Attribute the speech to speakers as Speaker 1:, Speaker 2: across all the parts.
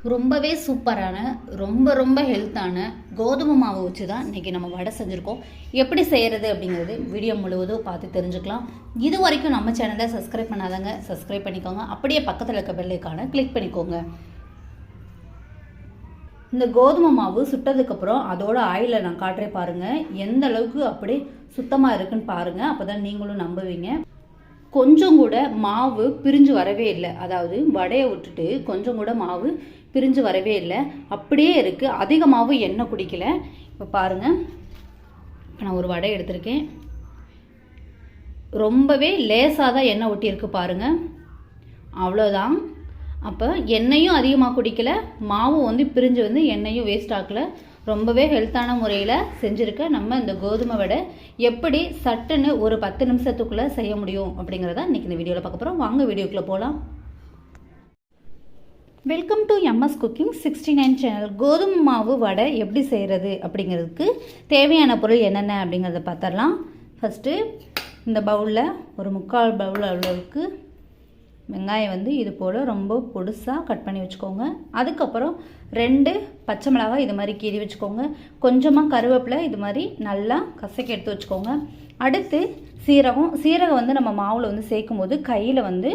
Speaker 1: ரொம்பவே சூப்பரான ரொம்ப ரொம்ப ஹெல்த்தான கோதுமை மாவு வச்சு தான் இன்றைக்கி நம்ம வடை செஞ்சுருக்கோம். எப்படி செய்கிறது அப்படிங்கிறது வீடியோ முழுவதும் பார்த்து தெரிஞ்சுக்கலாம். இது வரைக்கும் நம்ம சேனலை சப்ஸ்கிரைப் பண்ணாதங்க சப்ஸ்கிரைப் பண்ணிக்கோங்க. அப்படியே பக்கத்தில் இருக்க பெல் ஐகானை கிளிக் பண்ணிக்கோங்க. இந்த கோதுமை மாவு சுட்டதுக்கப்புறம் அதோட ஆயிலை நான் காட்டுறேன் பாருங்கள். எந்த அளவுக்கு அப்படி சுத்தமாக இருக்குன்னு பாருங்கள். அப்போ தான் நீங்களும் நம்புவீங்க. கொஞ்சம் கூட மாவு பிரிஞ்சு வரவே இல்லை. அதாவது வடையை விட்டுட்டு கொஞ்சம் கூட மாவு பிரிஞ்சு வரவே இல்லை, அப்படியே இருக்குது. அதிக மாவு எண்ணெய் குடிக்கல. இப்போ பாருங்கள், இப்போ நான் ஒரு வடை எடுத்திருக்கேன். ரொம்பவே லேசாக தான் எண்ணெய் ஒட்டியிருக்கு பாருங்கள், அவ்வளோதான். அப்போ எண்ணெயும் அதிகமாக குடிக்கல, மாவும் வந்து பிரிஞ்சு வந்து எண்ணெயும் வேஸ்ட் ஆகலை. ரொம்பவே ஹெல்த்தான முறையில் செஞ்சுருக்க நம்ம இந்த கோதுமை வடை எப்படி சட்டுன்னு ஒரு 10 நிமிஷத்துக்குள்ளே செய்ய முடியும் அப்படிங்கிறத இன்றைக்கி இந்த வீடியோவில் பார்க்க போகிறோம். வாங்க வீடியோக்குள்ளே போகலாம். Welcome to MS cooking 69 channel. கோதுமை மாவு வடை எப்படி செய்கிறது அப்படிங்கிறதுக்கு தேவையான பொருள் என்னென்ன அப்படிங்கிறத பார்த்துடலாம். ஃபஸ்ட்டு இந்த பவுலில் ஒரு 3/4 பவுல் அளவுக்கு வெங்காயம் வந்து இது போல் ரொம்ப பொடுசாக கட் பண்ணி வச்சுக்கோங்க. அதுக்கப்புறம் 2 பச்சை மிளகாய் இது மாதிரி கீறி வச்சுக்கோங்க. கொஞ்சமாக கருவேப்பிலை இது மாதிரி நல்லா கசக்கி எடுத்து வச்சுக்கோங்க. அடுத்து சீரகம் வந்து நம்ம மாவில் வந்து சேர்க்கும் போது கையில் வந்து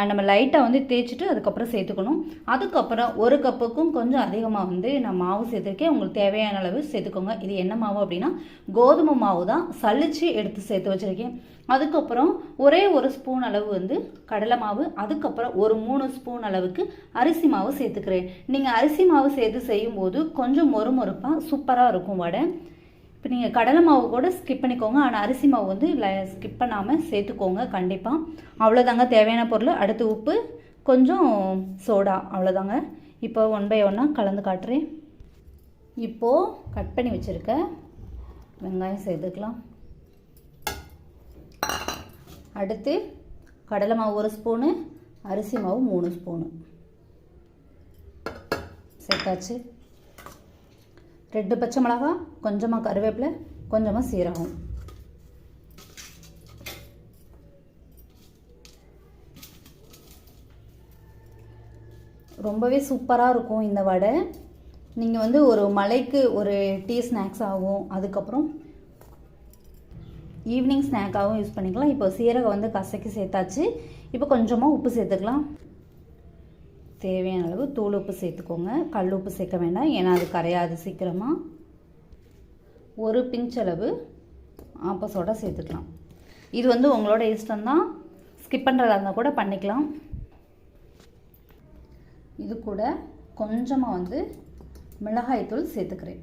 Speaker 1: நம்ம லைட்டாக வந்து தேய்ச்சிட்டு அதுக்கப்புறம் சேர்த்துக்கணும். அதுக்கப்புறம் 1 கப்புக்கும் கொஞ்சம் அதிகமாக வந்து நான் மாவு சேர்த்துருக்கேன். உங்களுக்கு தேவையான அளவு சேர்த்துக்கோங்க. இது என்ன மாவு அப்படின்னா கோதுமை மாவு தான், சலிச்சு எடுத்து சேர்த்து வச்சுருக்கேன். அதுக்கப்புறம் ஒரே 1 ஸ்பூன் அளவு வந்து கடலை மாவு, அதுக்கப்புறம் ஒரு 3 ஸ்பூன் அளவுக்கு அரிசி மாவு சேர்த்துக்கிறேன். நீங்கள் அரிசி மாவு சேர்த்து செய்யும்போது கொஞ்சம் மொறுமொறுப்பாக சூப்பராக இருக்கும் வடை. இப்போ நீங்கள் கடலை மாவு கூட ஸ்கிப் பண்ணிக்கோங்க, ஆனால் அரிசி மாவு வந்து ஸ்கிப் பண்ணாமல் சேர்த்துக்கோங்க கண்டிப்பாக. அவ்வளோதாங்க தேவையான பொருள். அடுத்து உப்பு, கொஞ்சம் சோடா, அவ்வளோதாங்க. இப்போ 1 பை 1 கலந்து காட்டுறேன். இப்போது கட் பண்ணி வச்சுருக்க வெங்காயம் சேர்த்துக்கலாம். அடுத்து கடலை மாவு 1 ஸ்பூனு, அரிசி மாவு 3 ஸ்பூனு சேர்த்தாச்சு. 2 பச்சை மிளகாய், கொஞ்சமாக கருவேப்பிலை, கொஞ்சமாக சீரகம். ரொம்பவே சூப்பராக இருக்கும் இந்த வடை. நீங்கள் வந்து ஒரு மலைக்கு ஒரு டீ ஸ்நாக்ஸ் ஆகும், அதுக்கப்புறம் ஈவினிங் ஸ்நாக்காகவும் யூஸ் பண்ணிக்கலாம். இப்போ சீரகம் வந்து கசக்கி சேர்த்தாச்சு. இப்போ கொஞ்சமாக உப்பு சேர்த்துக்கலாம். தேவையான அளவு தூள் உப்பு சேர்த்துக்கோங்க. கல் உப்பு சேர்க்க வேண்டாம், ஏன்னா அது கரையாது சீக்கிரமாக. 1 பிஞ்ச் அளவு ஆப்ப சோடா சேர்த்துக்கலாம். இது வந்து உங்களோட இஷ்டம்தான், ஸ்கிப் பண்ணுறதா இருந்தால் கூட பண்ணிக்கலாம். இது கூட கொஞ்சமாக வந்து மிளகாய்த்தூள் சேர்த்துக்கிறேன்.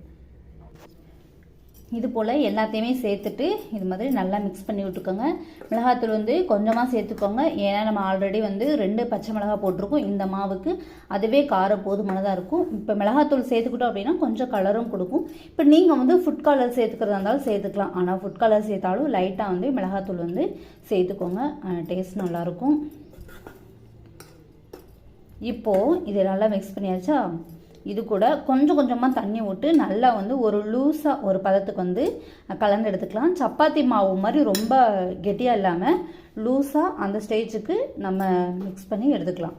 Speaker 1: இது போல் எல்லாத்தையுமே சேர்த்துட்டு இது மாதிரி நல்லா மிக்ஸ் பண்ணி விட்டுக்கோங்க. மிளகாத்தூள் வந்து கொஞ்சமாக சேர்த்துக்கோங்க, ஏன்னா நம்ம ஆல்ரெடி வந்து 2 பச்சை மிளகாய் போட்டிருக்கோம் இந்த மாவுக்கு. அதுவே காரம் போதுமானதாக இருக்கும். இப்போ மிளகாத்தூள் சேர்த்துக்கிட்டோம் அப்படின்னா கொஞ்சம் கலரும் கொடுக்கும். இப்போ நீங்கள் வந்து ஃபுட் கலர் சேர்த்துக்கிறதா இருந்தாலும் சேர்த்துக்கலாம், ஆனால் ஃபுட் கலர் சேர்த்தாலும் லைட்டாக வந்து மிளகாத்தூள் வந்து சேர்த்துக்கோங்க, டேஸ்ட் நல்லாயிருக்கும். இப்போது இதை நல்லா மிக்ஸ் பண்ணியாச்சா, இது கூட கொஞ்சம் கொஞ்சமாக தண்ணி விட்டு நல்லா வந்து ஒரு லூஸாக ஒரு பதத்துக்கு வந்து கலந்து எடுத்துக்கலாம். சப்பாத்தி மாவு மாதிரி ரொம்ப கெட்டியாக இல்லாமல் லூஸாக அந்த ஸ்டேஜுக்கு நம்ம மிக்ஸ் பண்ணி எடுத்துக்கலாம்.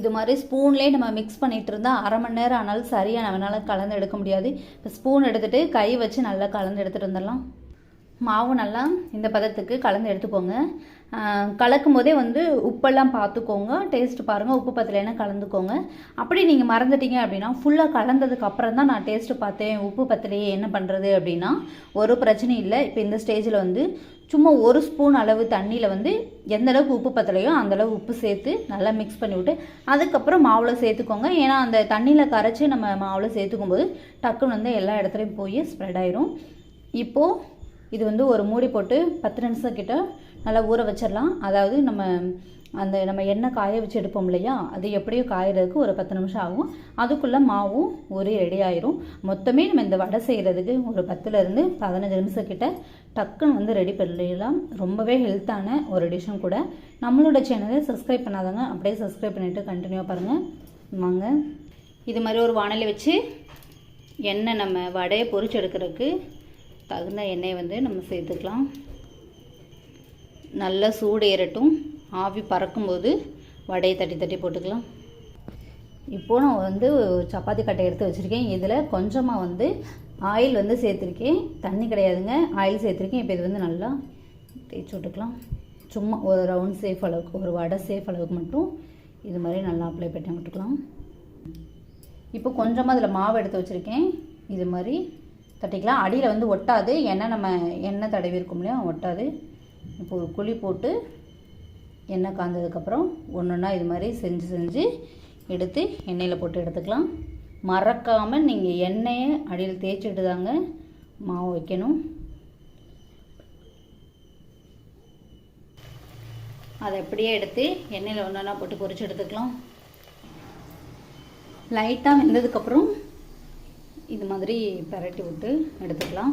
Speaker 1: இது மாதிரி ஸ்பூன்லேயே நம்ம மிக்ஸ் பண்ணிகிட்டு இருந்தால் 1/2 மணி நேரம் ஆனாலும் சரியாக நம்மளால் கலந்து எடுக்க முடியாது. இப்போ ஸ்பூன் எடுத்துகிட்டு கை வச்சு நல்லா கலந்து எடுத்துகிட்டு வந்துடலாம். மாவு நல்லா இந்த பதத்துக்கு கலந்து எடுத்துக்கோங்க. கலக்கும் போதே வந்து உப்பெல்லாம் பார்த்துக்கோங்க, டேஸ்ட்டு பாருங்கள். உப்பு பத்தலைன்னா கலந்துக்கோங்க. அப்படி நீங்கள் மறந்துட்டீங்க அப்படின்னா ஃபுல்லாக கலந்ததுக்கு அப்புறம் தான் நான் டேஸ்ட்டு பார்த்தேன், உப்பு பத்தலையே என்ன பண்ணுறது அப்படின்னா ஒரு பிரச்சனையும் இல்லை. இப்போ இந்த ஸ்டேஜில் வந்து சும்மா 1 ஸ்பூன் அளவு தண்ணியில் வந்து எந்த அளவுக்கு உப்பு பத்தலையோ அந்தளவு உப்பு சேர்த்து நல்லா மிக்ஸ் பண்ணி விட்டு அதுக்கப்புறம் மாவில் சேர்த்துக்கோங்க. ஏன்னா அந்த தண்ணியில் கரைச்சி நம்ம மாவில் சேர்த்துக்கும் போது டக்குன்னு வந்து எல்லா இடத்துலையும் போய் ஸ்ப்ரெட் ஆயிரும். இப்போது இது வந்து ஒரு மூடி போட்டு 10 நிமிஷம் கிட்ட நல்லா ஊற வச்சிடலாம். அதாவது நம்ம எண்ணெய் காய வச்சு எடுப்போம் இல்லையா, அது எப்படியும் காயறதுக்கு ஒரு 10 நிமிஷம் ஆகும். அதுக்குள்ளே மாவும் ஊறி ரெடி ஆயிரும். மொத்தமே நம்ம இந்த வடை செய்கிறதுக்கு ஒரு 10லேருந்து 15 நிமிஷம் கிட்ட டக்குன்னு வந்து ரெடி பண்ணிடலாம். ரொம்பவே ஹெல்த்தான ஒரு டிஷ்ஷும் கூட. நம்மளோட சேனலை சப்ஸ்கிரைப் பண்ணாதவங்க அப்படியே சப்ஸ்கிரைப் பண்ணிவிட்டு கண்டினியூவாக பாருங்கள். வாங்க, இது மாதிரி ஒரு வாணலி வச்சு எண்ணெய் நம்ம வடையை பொரிச்சு எடுக்கிறதுக்கு தகுந்த எண்ணெய் வந்து நம்ம சேர்த்துக்கலாம். நல்லா சூடு ஏறட்டும். ஆவி பறக்கும்போது வடையை தட்டி தட்டி போட்டுக்கலாம். இப்போது நான் வந்து சப்பாத்தி கட்டை எடுத்து வச்சுருக்கேன். இதில் கொஞ்சமாக வந்து ஆயில் வந்து சேர்த்துருக்கேன். தண்ணி கிடையாதுங்க, ஆயில் சேர்த்துருக்கேன். இப்போ இது வந்து நல்லா தேய்ச்சி விட்டுக்கலாம். சும்மா ஒரு ரவுண்ட் சேஃப் அளவுக்கு, ஒரு வடை சேஃப் அளவுக்கு மட்டும் இது மாதிரி நல்லா அப்ளை பண்ணி விட்டுக்கலாம். இப்போ கொஞ்சமாக அதில் மாவு எடுத்து வச்சுருக்கேன். இது மாதிரி தட்டிக்கலாம். அடியில் வந்து ஒட்டாது, ஏன்னா நம்ம எண்ணெய் தடவி இருக்கும் இல்லையா, ஒட்டாது. இப்போ ஒரு குழி போட்டு எண்ணெய் காய்ஞ்சதுக்கப்புறம் ஒன்று ஒன்றா இது மாதிரி செஞ்சு எடுத்து எண்ணெயில் போட்டு எடுத்துக்கலாம். மறக்காமல் நீங்கள் எண்ணெயை அடியில் தேய்ச்சிட்டு தாங்க மாவு வைக்கணும். அதை அப்படியே எடுத்து எண்ணெயில் ஒன்று ஒன்றா போட்டு பொரிச்சு எடுத்துக்கலாம். லைட்டாக வெந்ததுக்கப்புறம் இது மாதிரி பரட்டி விட்டு எடுத்துக்கலாம்.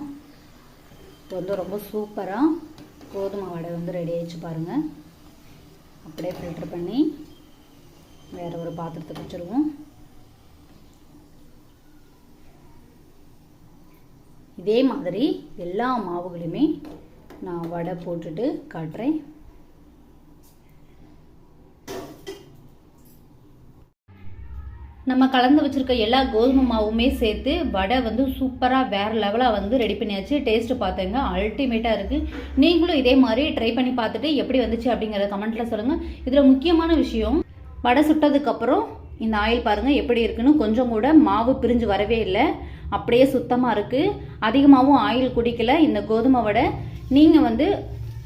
Speaker 1: இது வந்து ரொம்ப சூப்பராக கோதுமை வடை வந்து ரெடி ஆகிடுச்சு பாருங்கள். அப்படியே ஃபில்டர் பண்ணி வேறு ஒரு பாத்திரத்துக்கு வச்சுருவோம். இதே மாதிரி எல்லா மாவுகளையுமே நான் வடை போட்டுட்டு காட்டுறேன். நம்ம கலந்து வச்சுருக்க எல்லா கோதுமை மாவுமே சேர்த்து வடை வந்து சூப்பராக வேறு லெவலாக வந்து ரெடி பண்ணியாச்சு. டேஸ்ட்டு பார்த்தேங்க, அல்டிமேட்டாக இருக்குது. நீங்களும் இதே மாதிரி ட்ரை பண்ணி பார்த்துட்டு எப்படி வந்துச்சு அப்படிங்கிறத கமெண்ட்டில் சொல்லுங்கள். இதில் முக்கியமான விஷயம், வடை சுட்டதுக்கப்புறம் இந்த ஆயில் பாருங்கள் எப்படி இருக்குன்னு. கொஞ்சம் கூட மாவு பிரிஞ்சு வரவே இல்லை, அப்படியே சுத்தமாக இருக்குது. அதிகமாகவும் ஆயில் குடிக்கலை இந்த கோதுமை வடை. நீங்கள் வந்து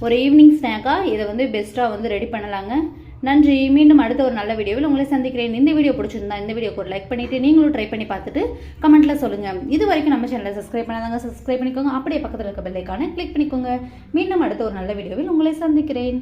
Speaker 1: ஒரு ஈவினிங் ஸ்நாக்காக இதை வந்து பெஸ்ட்டாக வந்து ரெடி பண்ணலாங்க. நன்றி. மீண்டும் அடுத்த ஒரு நல்ல வீடியோவில் உங்களை சந்திக்கிறேன். இந்த வீடியோ பிடிச்சிருந்தா இந்த வீடியோக்கு ஒரு லைக் பண்ணிவிட்டு நீங்களும் ட்ரை பண்ணி பார்த்துட்டு கமெண்ட்டில் சொல்லுங்கள். இது வரைக்கும் நம்ம சேனலை சப்ஸ்கிரைப் பண்ணாதாங்க சப்ஸ்கிரைப் பண்ணிக்கோங்க. அப்படியே பக்கத்தில் இருக்க பெல் ஐகானை கிளிக் பண்ணிக்கோங்க. மீண்டும் அடுத்த ஒரு நல்ல வீடியோவில் உங்களை சந்திக்கிறேன்.